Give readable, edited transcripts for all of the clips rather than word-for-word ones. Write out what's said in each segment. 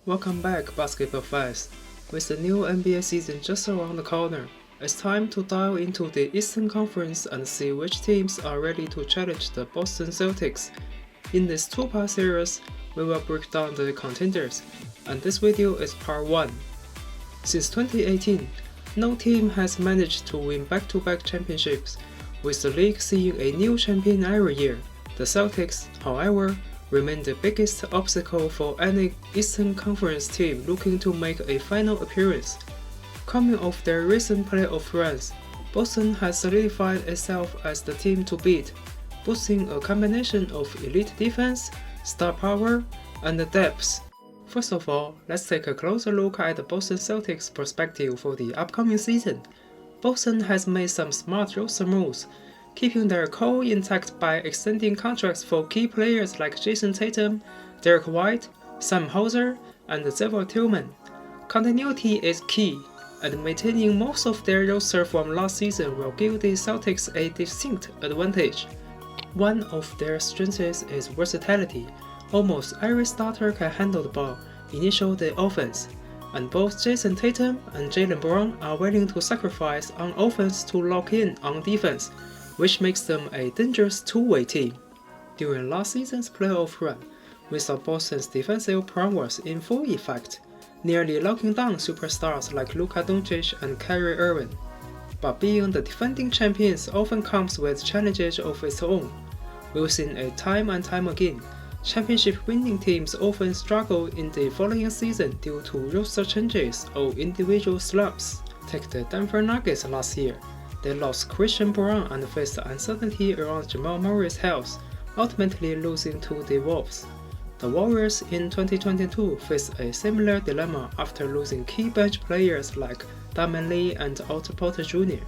Welcome back, basketball fans. With the new NBA season just around the corner, it's time to dive into the Eastern Conference and see which teams are ready to challenge the Boston Celtics. In this two-part series, we will break down the contenders, and this video is part 1. Since 2018, no team has managed to win back-to-back championships, with the league seeing a new champion every year. The Celtics, however, remain the biggest obstacle for any Eastern Conference team looking to make a final appearance. Coming off their recent playoff runs, Boston has solidified itself as the team to beat, boasting a combination of elite defense, star power, and depth. First of all, let's take a closer look at the Boston Celtics' perspective for the upcoming season. Boston has made some smart roster moves, keeping their core intact by extending contracts for key players like Jason Tatum, Derek White, Sam Hauser, and Xavier Tillman. Continuity is key, and maintaining most of their roster from last season will give the Celtics a distinct advantage. One of their strengths is versatility. Almost every starter can handle the ball, initiate the offense, and both Jason Tatum and Jaylen Brown are willing to sacrifice on offense to lock in on defense, which makes them a dangerous two-way team. During last season's playoff run, we saw Boston's defensive prowess in full effect, nearly locking down superstars like Luka Doncic and Kyrie Irving. But being the defending champions often comes with challenges of its own. We've seen it time and time again. Championship-winning teams often struggle in the following season due to roster changes or individual slumps. Take the Denver Nuggets last year. They lost Christian Brown and faced uncertainty around Jamal Murray's health, ultimately losing to the Wolves. The Warriors in 2022 faced a similar dilemma after losing key bench players like Damian Lee and Otto Porter Jr.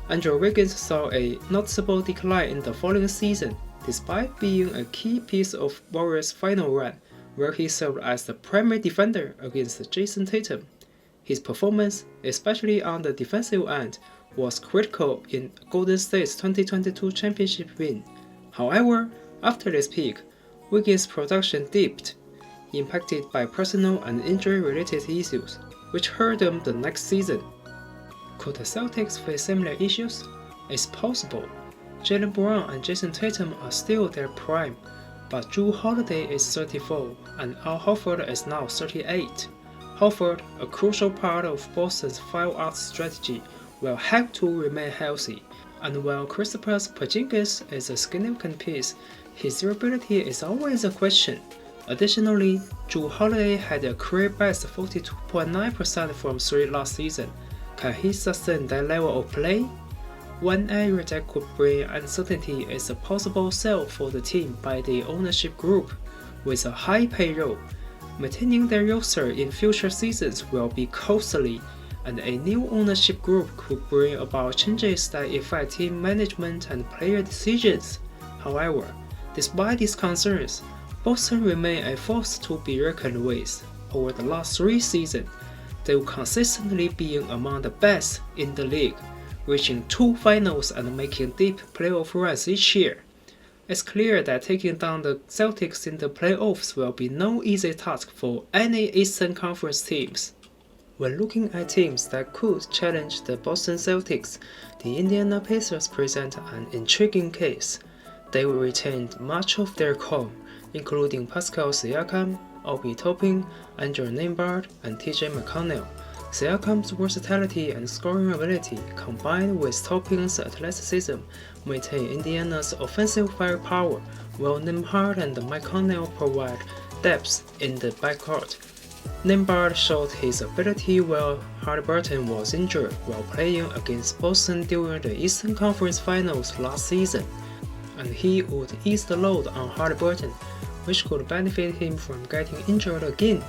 Andrew Wiggins saw a noticeable decline in the following season, despite being a key piece of Warriors' final run, where he served as the primary defender against Jason Tatum. His performance, especially on the defensive end, was critical in Golden State's 2022 championship win. However, after this peak, Wiggins' production dipped, impacted by personal and injury-related issues, which hurt them the next season. Could the Celtics face similar issues? It's possible. Jaylen Brown and Jason Tatum are still their prime, but Jrue Holiday is 34 and Al Horford is now 38. Horford, a crucial part of Boston's 5-out strategy, will have to remain healthy, and while Kristaps Porzingis is a significant piece, his durability is always a question. Additionally, Jrue Holiday had a career-best 42.9% from 3 last season. Can he sustain that level of play? One area that could bring uncertainty is a possible sale for the team by the ownership group. With a high payroll, maintaining their roster in future seasons will be costly, and a new ownership group could bring about changes that affect team management and player decisions. However, despite these concerns, Boston remain a force to be reckoned with. Over the last 3 seasons, they've consistently been among the best in the league, reaching 2 finals and making deep playoff runs each year. It's clear that taking down the Celtics in the playoffs will be no easy task for any Eastern Conference teams. When looking at teams that could challenge the Boston Celtics, the Indiana Pacers present an intriguing case. They retained much of their core, including Pascal Siakam, Obi Toppin, Andrew Nembhard, and TJ McConnell. Siakam's versatility and scoring ability, combined with Toppin's athleticism, maintain Indiana's offensive firepower, while Nembhard and McConnell provide depth in the backcourt. Nembhard showed his ability while Haliburton was injured while playing against Boston during the Eastern Conference Finals last season, and he would ease the load on Haliburton, which could benefit him from getting injured again.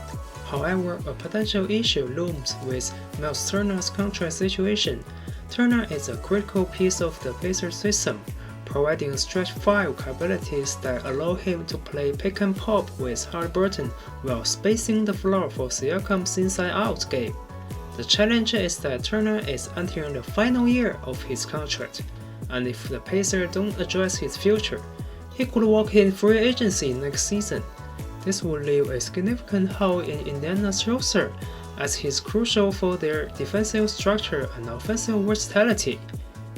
However, a potential issue looms with Miles Turner's contract situation. Turner is a critical piece of the Pacers system, providing stretch 5 capabilities that allow him to play pick and pop with Haliburton while spacing the floor for Siakam's inside-out game. The challenge is that Turner is entering the final year of his contract, and if the Pacers don't address his future, he could walk in free agency next season. This will leave a significant hole in Indiana's roster, as he is crucial for their defensive structure and offensive versatility.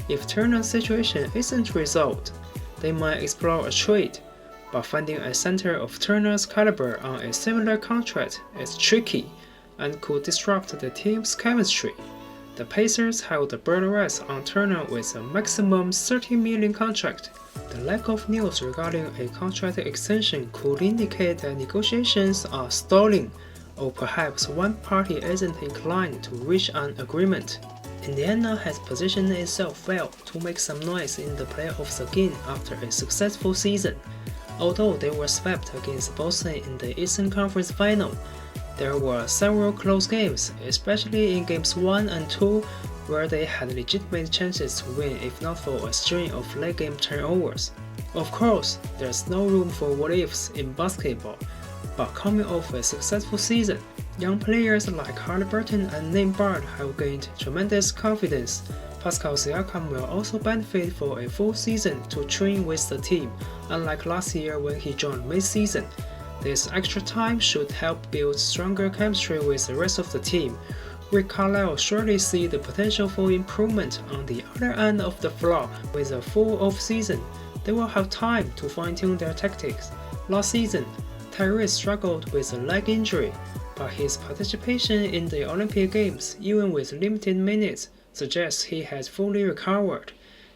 If Turner's situation isn't resolved, they might explore a trade, but finding a center of Turner's caliber on a similar contract is tricky and could disrupt the team's chemistry. The Pacers held the bird rights on Turner with a maximum $30 million contract. The lack of news regarding a contract extension could indicate that negotiations are stalling, or perhaps one party isn't inclined to reach an agreement. Indiana has positioned itself well to make some noise in the playoffs again after a successful season. Although they were swept against Boston in the Eastern Conference Final, there were several close games, especially in Games 1 and 2, where they had legitimate chances to win if not for a string of late-game turnovers. Of course, there's no room for what-ifs in basketball, but coming off a successful season, young players like Haliburton and Nembhard have gained tremendous confidence. Pascal Siakam will also benefit for a full season to train with the team, unlike last year when he joined mid-season. This extra time should help build stronger chemistry with the rest of the team. Rick Carlisle surely sees the potential for improvement on the other end of the floor. With a full off-season, they will have time to fine-tune their tactics. Last season, Tyrese struggled with a leg injury, but his participation in the Olympic Games, even with limited minutes, suggests he has fully recovered.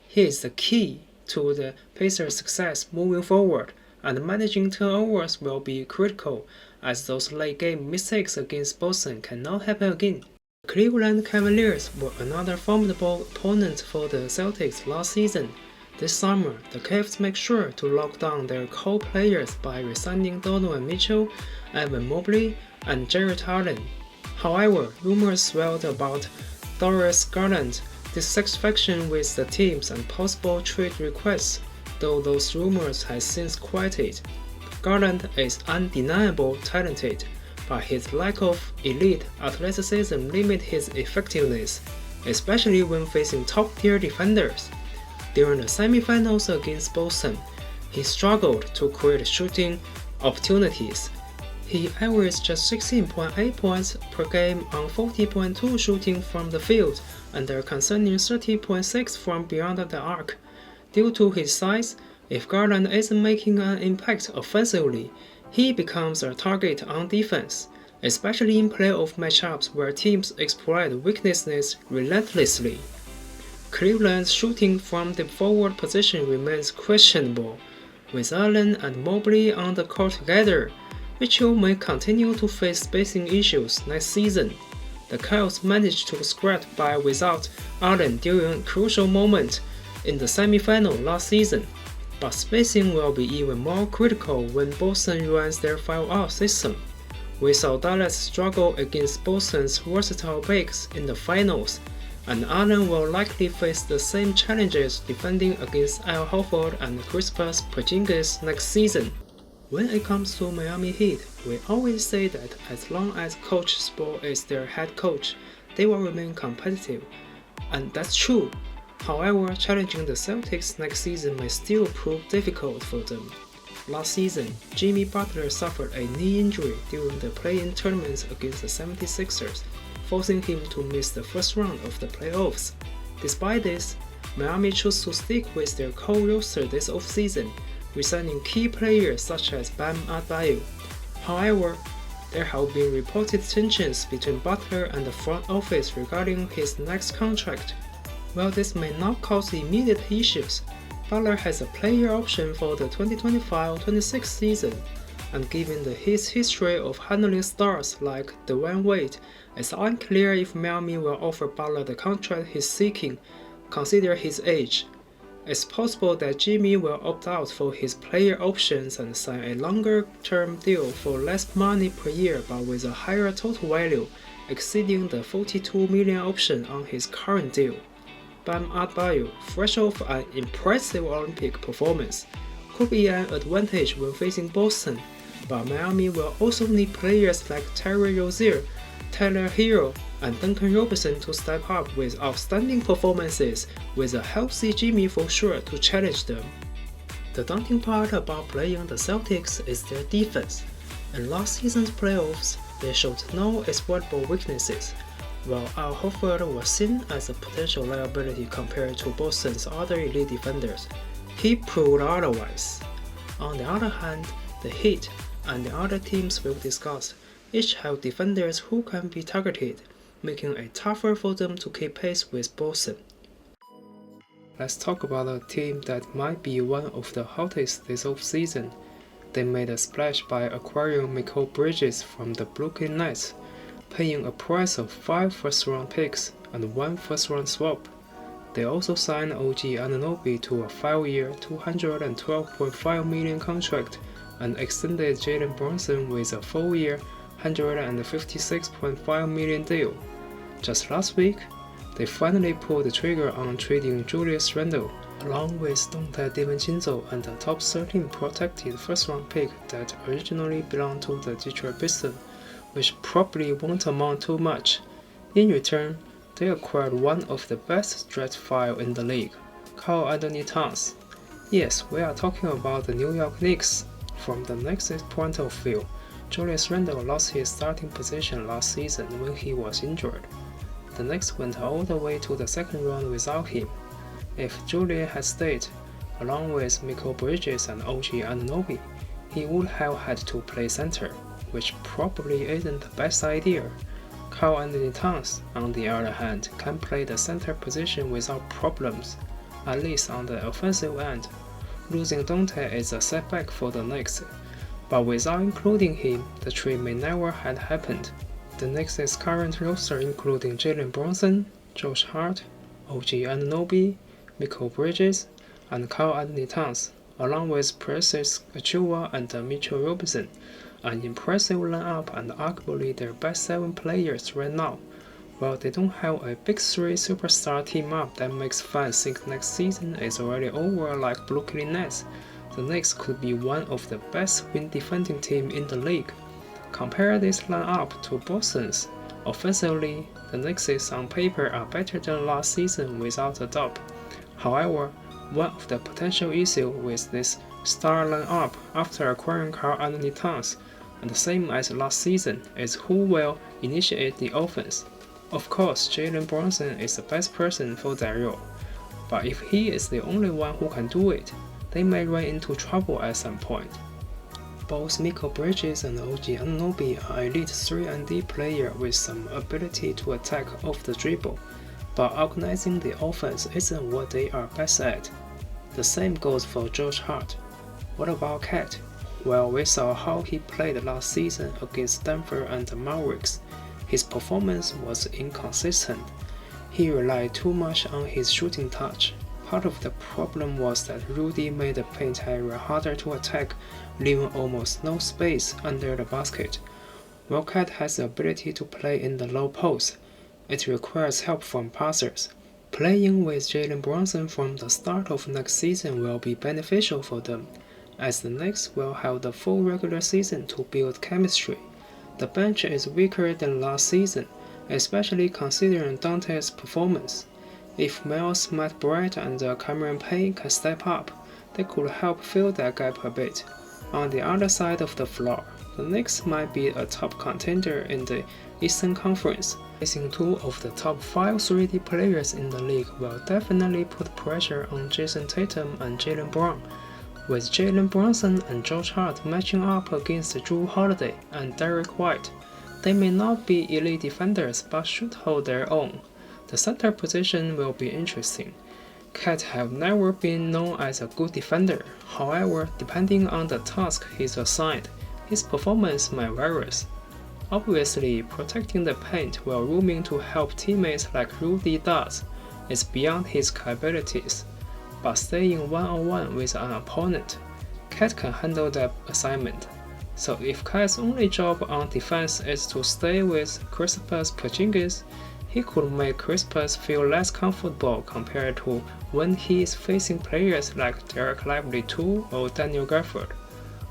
He is the key to the Pacers' success moving forward, and managing turnovers will be critical, as those late-game mistakes against Boston cannot happen again. The Cleveland Cavaliers were another formidable opponent for the Celtics last season. This summer, the Cavs make sure to lock down their core players by re-signing Donovan Mitchell, Evan Mobley, and Jarrett Allen. However, rumors swelled about Darius Garland's dissatisfaction with the teams and possible trade requests, though those rumors have since quieted. Garland is undeniably talented, but his lack of elite athleticism limits his effectiveness, especially when facing top-tier defenders. During the semifinals against Boston, he struggled to create shooting opportunities. He averaged just 16.8 points per game on 40.2 shooting from the field and a concerning 30.6 from beyond the arc. Due to his size, if Garland isn't making an impact offensively, he becomes a target on defense, especially in playoff matchups where teams exploit weaknesses relentlessly. Cleveland's shooting from the forward position remains questionable. With Allen and Mobley on the court together, Mitchell may continue to face spacing issues next season. The Cavs managed to scrape by without Allen during a crucial moment in the semifinal last season, but spacing will be even more critical when Boston runs their 5-out system. We saw Dallas struggle against Boston's versatile bigs in the finals, and Allen will likely face the same challenges defending against Al Horford and Kristaps Porzingis next season. When it comes to Miami Heat, we always say that as long as Coach Spo is their head coach, they will remain competitive, and that's true. However, challenging the Celtics next season may still prove difficult for them. Last season, Jimmy Butler suffered a knee injury during the play-in tournament against the 76ers, forcing him to miss the first round of the playoffs. Despite this, Miami chose to stick with their core roster this offseason, re-signing key players such as Bam Adebayo. However, there have been reported tensions between Butler and the front office regarding his next contract. While this may not cause immediate issues, Butler has a player option for the 2025-26 season, and given the Heat's history of handling stars like Dwayne Wade, it's unclear if Miami will offer Butler the contract he's seeking, consider his age. It's possible that Jimmy will opt out for his player options and sign a longer-term deal for less money per year but with a higher total value, exceeding the $42 million option on his current deal. Bam Adebayo, fresh off an impressive Olympic performance, could be an advantage when facing Boston, but Miami will also need players like Terry Rozier, Tyler Hero, and Duncan Robinson to step up with outstanding performances, with a healthy Jimmy for sure to challenge them. The daunting part about playing the Celtics is their defense. In last season's playoffs, they showed no exploitable weaknesses, while Al Horford was seen as a potential liability compared to Boston's other elite defenders. He proved otherwise. On the other hand, the Heat and the other teams we've discussed each have defenders who can be targeted, making it tougher for them to keep pace with Boston. Let's talk about a team that might be one of the hottest this offseason. They made a splash by acquiring Mikal Bridges from the Brooklyn Nets, paying a price of 5 first-round picks and 1 first-round swap. They also signed OG Anunoby to a 5-year, $212.5 million contract and extended Jalen Brunson with a 4-year, $156.5 million deal. Just last week, they finally pulled the trigger on trading Julius Randle, along with Dante DiVincenzo and a top 13 protected first-round pick that originally belonged to the Detroit Pistons, which probably won't amount to much. In return, they acquired one of the best draft files in the league, Karl-Anthony Towns. Yes, we are talking about the New York Knicks. From the Knicks' point of view, Julius Randle lost his starting position last season when he was injured. The Knicks went all the way to the second round without him. If Julius had stayed, along with Mikal Bridges and OG Anunoby, he would have had to play center, which probably isn't the best idea. Karl-Anthony Towns, on the other hand, can play the center position without problems, at least on the offensive end. Losing Dante is a setback for the Knicks, but without including him, the trade may never have happened. The Knicks' current roster including Jalen Brunson, Josh Hart, OG Anunoby, Mikal Bridges, and Karl-Anthony Towns, along with Precious Achiuwa and Mitchell Robinson, an impressive lineup and arguably their best 7 players right now. While they don't have a big 3 superstar team up that makes fans think next season is already over like Brooklyn Nets, the Knicks could be one of the best win defending team in the league. Compare this lineup to Boston's. Offensively, the Knicks on paper are better than last season without a doubt. However, one of the potential issues with this star lineup after acquiring Karl-Anthony Towns, and the same as last season, is who will initiate the offense. Of course, Jalen Brunson is the best person for that role, but if he is the only one who can do it, they may run into trouble at some point. Both Mikal Bridges and OG Anunoby are elite 3-and-D players with some ability to attack off the dribble, but organizing the offense isn't what they are best at. The same goes for Josh Hart. What about Cat? Well, we saw how he played last season against Denver and the Mavericks. His performance was inconsistent. He relied too much on his shooting touch. Part of the problem was that Rudy made the paint area harder to attack, leaving almost no space under the basket. While Cat has the ability to play in the low post, it requires help from passers. Playing with Jalen Brunson from the start of next season will be beneficial for them, as the Knicks will have the full regular season to build chemistry. The bench is weaker than last season, especially considering Dante's performance. If Miles Matt-Bright and Cameron Payne can step up, they could help fill that gap a bit. On the other side of the floor, the Knicks might be a top contender in the Eastern Conference. Facing 2 of the top 5 3D players in the league will definitely put pressure on Jason Tatum and Jaylen Brown. With Jalen Brunson and Josh Hart matching up against Jrue Holiday and Derrick White, they may not be elite defenders but should hold their own. The center position will be interesting. Cat have never been known as a good defender. However, depending on the task he's assigned, his performance might vary. Obviously, protecting the paint while rooming to help teammates like Rudy does is beyond his capabilities. But staying one-on-one with an opponent, Cat can handle that assignment. So if Cat's only job on defense is to stay with Kristaps Porzingis, he could make Kristaps feel less comfortable compared to when he is facing players like Derek Lively II or Daniel Gafford.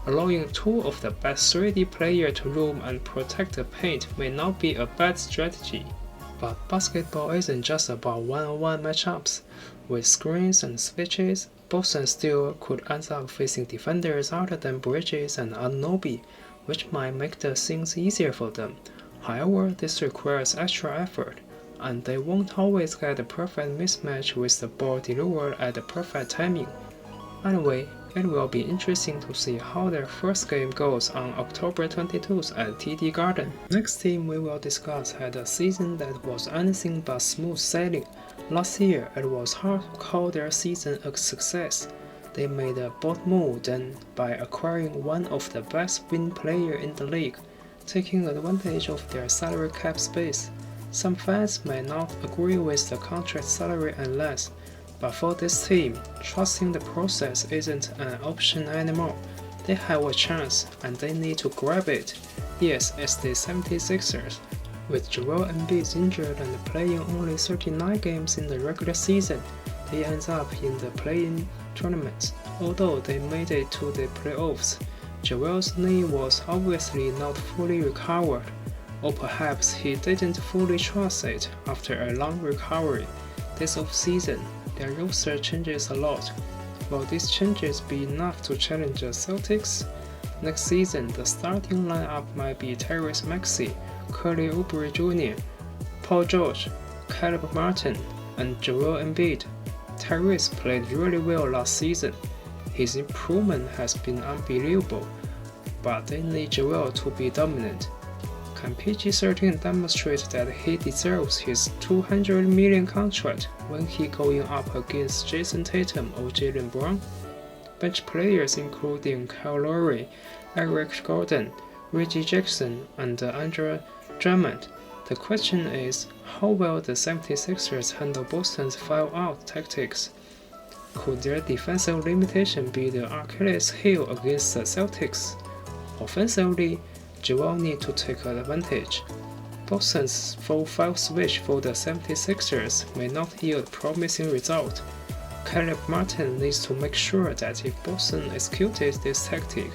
Allowing 2 of the best 3D players to roam and protect the paint may not be a bad strategy. But basketball isn't just about one-on-one matchups. With screens and switches, Boston still could end up facing defenders other than Bridges and Anunoby, which might make the things easier for them. However, this requires extra effort, and they won't always get the perfect mismatch with the ball delivered at the perfect timing. Anyway, it will be interesting to see how their first game goes on October 22nd at TD Garden. Next team we will discuss had a season that was anything but smooth sailing. Last year, it was hard to call their season a success. They made a bold move then by acquiring one of the best wing players in the league, taking advantage of their salary cap space. Some fans may not agree with the contract salary and less, but for this team, trusting the process isn't an option anymore. They have a chance, and they need to grab it. Yes, it's the 76ers. With Joel Embiid injured and playing only 39 games in the regular season, they end up in the play-in tournament. Although they made it to the playoffs, Joel's knee was obviously not fully recovered, or perhaps he didn't fully trust it after a long recovery. This offseason, their roster changes a lot. Will these changes be enough to challenge the Celtics? Next season, the starting lineup might be Tyrese Maxey, Kelly Oubre Jr., Paul George, Caleb Martin, and Joel Embiid. Tyrese played really well last season. His improvement has been unbelievable, but they need Joel to be dominant. Can PG-13 demonstrate that he deserves his $200 million contract when he going up against Jason Tatum or Jaylen Brown? Bench players including Kyle Lowry, Eric Gordon, Reggie Jackson, and Andre Drummond. The question is, how will the 76ers handle Boston's foul-out tactics? Could their defensive limitation be the Achilles heel against the Celtics? Offensively, Joel needs to take advantage. Boston's 4-5 switch for the 76ers may not yield promising result. Caleb Martin needs to make sure that if Boston executes this tactic,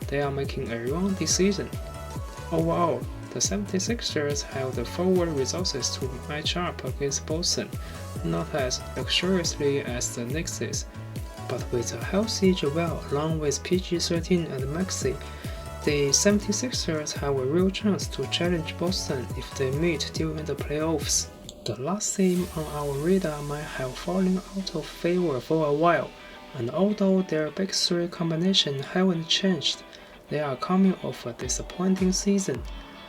they are making a wrong decision. Overall, the 76ers have the forward resources to match up against Boston, not as luxuriously as the Knicks, but with a healthy Joel along with PG-13 and Maxey, the 76ers have a real chance to challenge Boston if they meet during the playoffs. The last team on our radar might have fallen out of favor for a while, and although their big three combination haven't changed, they are coming off a disappointing season.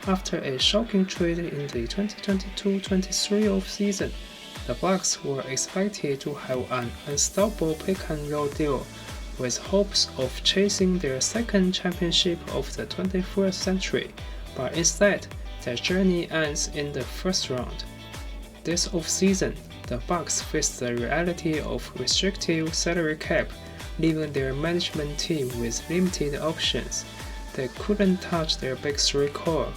After a shocking trade in the 2022-23 offseason, the Bucks were expected to have an unstoppable pick-and-roll deal, with hopes of chasing their second championship of the 21st century, but instead, their journey ends in the first round. This offseason, the Bucks faced the reality of restrictive salary cap, leaving their management team with limited options. They couldn't touch their big three core,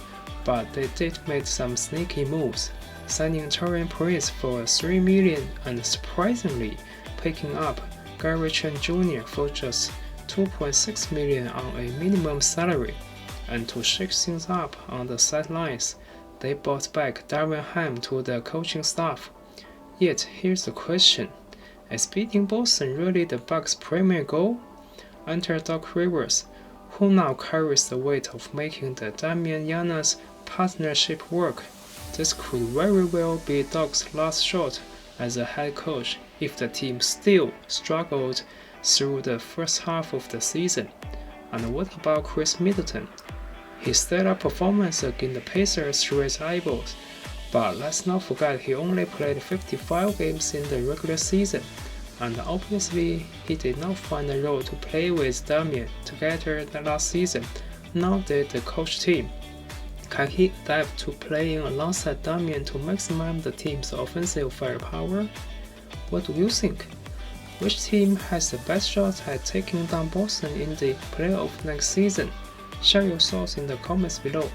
but they did make some sneaky moves, signing Taurean Prince for $3 million and surprisingly picking up Gary Trent Jr. for just $2.6 million on a minimum salary. And to shake things up on the sidelines, they brought back Darvin Ham to the coaching staff. Yet here's the question, is beating Boston really the Bucks' primary goal? Enter Doc Rivers, who now carries the weight of making the Damian Giannis partnership work. This could very well be Doc's last shot as a head coach if the team still struggled through the first half of the season. And what about Chris Middleton? His stellar performance against the Pacers raised eyeballs, but let's not forget he only played 55 games in the regular season, and obviously he did not find a role to play with Damian together the last season, nor did the coach team. Can he adapt to playing alongside Damian to maximize the team's offensive firepower? What do you think? Which team has the best shot at taking down Boston in the playoff next season? Share your thoughts in the comments below.